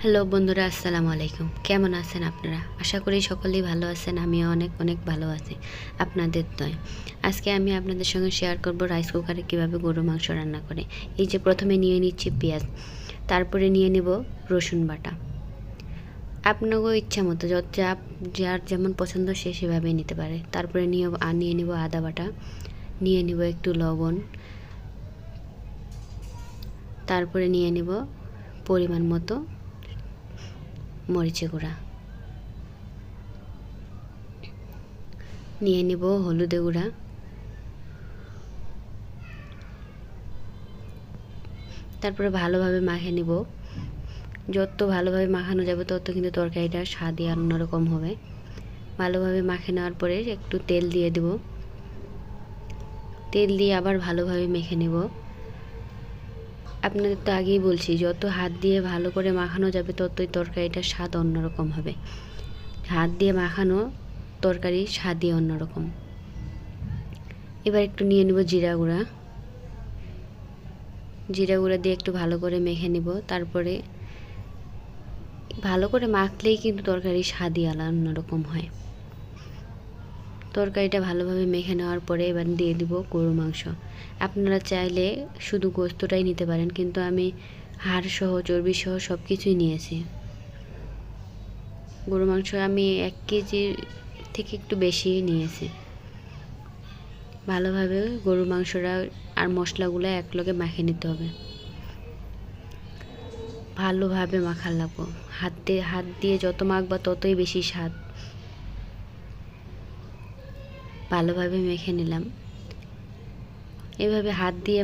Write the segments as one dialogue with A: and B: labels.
A: Hello বন্ধুরা, আসসালামু আলাইকুম। কেমন আছেন আপনারা? আশা করি সকলেই ভালো আছেন। আমিও অনেক অনেক ভালো আছি আপনাদের দয়ায়। আজকে আমি আপনাদের সঙ্গে শেয়ার করব রাইস কুকারে কীভাবে গরুর মাংস রান্না করে। এই যে প্রথমে নিয়ে নিচ্ছি পেঁয়াজ, তারপরে নিয়ে নেব রসুন বাটা। আপনাকেও ইচ্ছা মতো যার যেমন পছন্দ সে সেভাবেই নিতে পারে। তারপরে নিয়ে নেব আদা বাটা, নিয়ে নেব একটু লবণ, তারপরে নিয়ে নেব পরিমাণ মতো মরিচে গুঁড়া, নিয়ে নেব হলুদে গুঁড়া, তারপরে ভালোভাবে মাখিয়ে নেব। যত ভালোভাবে মাখানো যাবে তত কিন্তু তরকারিটার স্বাদই অন্যরকম হবে। ভালোভাবে মাখিয়ে নেওয়ার পরে একটু তেল দিয়ে দেব। তেল দিয়ে আবার ভালোভাবে মেখে নেব। আপনাদের তো আগেই বলছি, যত হাত দিয়ে ভালো করে মাখানো যাবে ততই তরকারিটার স্বাদ অন্যরকম হবে। হাত দিয়ে মাখানো তরকারি স্বাদই অন্যরকম। এবার একটু নিয়ে নেব জিরা গুঁড়া। জিরা গুঁড়া দিয়ে একটু ভালো করে মেখে নেব। তারপরে ভালো করে মাখলেই কিন্তু তরকারির স্বাদই অন্যরকম হয়। তরকারিটা ভালোভাবে মেখে নেওয়ার পরে এবার দিয়ে দিব গরুর মাংস। আপনারা চাইলে শুধু গোস্তটাই নিতে পারেন, কিন্তু আমি হাড় সহ চর্বি সহ সব কিছুই নিয়েছি। গরুর মাংস আমি 1 কেজির থেকে একটু বেশি নিয়েছি। ভালোভাবে গরুর মাংসটা আর মশলাগুলো একলগে মাখিয়ে নিতে হবে। ভালোভাবে মাখা লাগবো। হাত দিয়ে যত মাখবা ততই বেশি স্বাদ। ভালোভাবে মেখে নিলাম। এভাবে হাত দিয়ে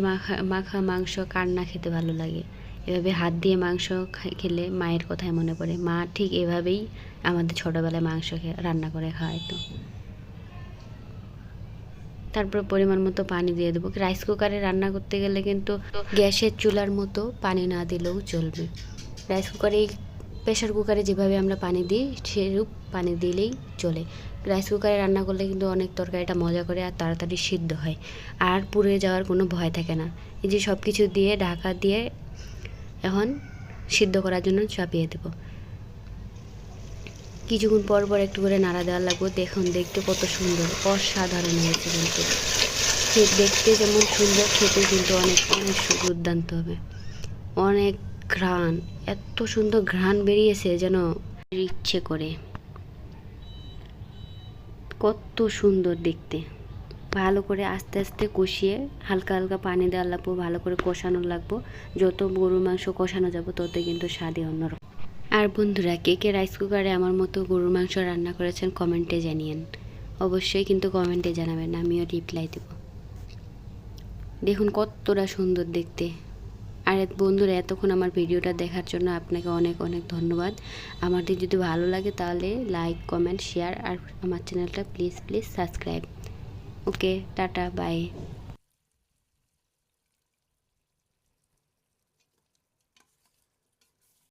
A: মাখা মাংস কার না খেতে ভালো লাগে। এভাবে হাত দিয়ে মাংস খেলে মায়ের কথাই মনে পড়ে। মা ঠিক এভাবেই আমাদের ছোটোবেলায় মাংস রান্না করে খাওয়াইতো। তারপর পরিমাণ মতো পানি দিয়ে দেবো। রাইস কুকারে রান্না করতে গেলে কিন্তু গ্যাসের চুলার মতো পানি না দিলেও চলবে। রাইস কুকারে, প্রেশার কুকারে যেভাবে আমরা পানি দিই সেরূপ পানি দিলেই চলে। রাইস কুকারে রান্না করলে কিন্তু অনেক তরকারিটা মজা করে আর তাড়াতাড়ি সিদ্ধ হয়, আর পুড়ে যাওয়ার কোনো ভয় থাকে না। এই যে সব কিছু দিয়ে ঢাকা দিয়ে এখন সিদ্ধ করার জন্য চাপিয়ে দেবো। কিছুক্ষণ পর পর একটু করে নাড়া দেওয়া লাগবে। দেখুন, দেখতে কত সুন্দর, অসাধারণ হয়েছে। কিন্তু দেখতে যেমন সুন্দর, খেতে কিন্তু অনেক অনেক দুর্দান্ত হবে। অনেক ঘ্রাণ, এত সুন্দর ঘ্রাণ বেরিয়েছে যেন ইচ্ছে করে। কত সুন্দর দেখতে। ভালো করে আস্তে আস্তে কষিয়ে হালকা হালকা পানি দেওয়া লাগবো, ভালো করে কষানো লাগবো। যত গরুর মাংস কষানো যাবে তত কিন্তু স্বাদই অন্যরকম। আর বন্ধুরা, কে কে রাইস কুকারে আমার মতো গরুর মাংস রান্না করেছেন কমেন্টে জানিয়েন। অবশ্যই কিন্তু কমেন্টে জানাবেন, আমিও রিপ্লাই দেব। দেখুন কতটা সুন্দর দেখতে। আর বন্ধুরা, এতক্ষণ আমার ভিডিওটা দেখার জন্য আপনাকে অনেক অনেক ধন্যবাদ। আমাদের যদি ভালো লাগে তাহলে লাইক, কমেন্ট, শেয়ার, আর আমার চ্যানেলটা please please subscribe. Okay, tata, by.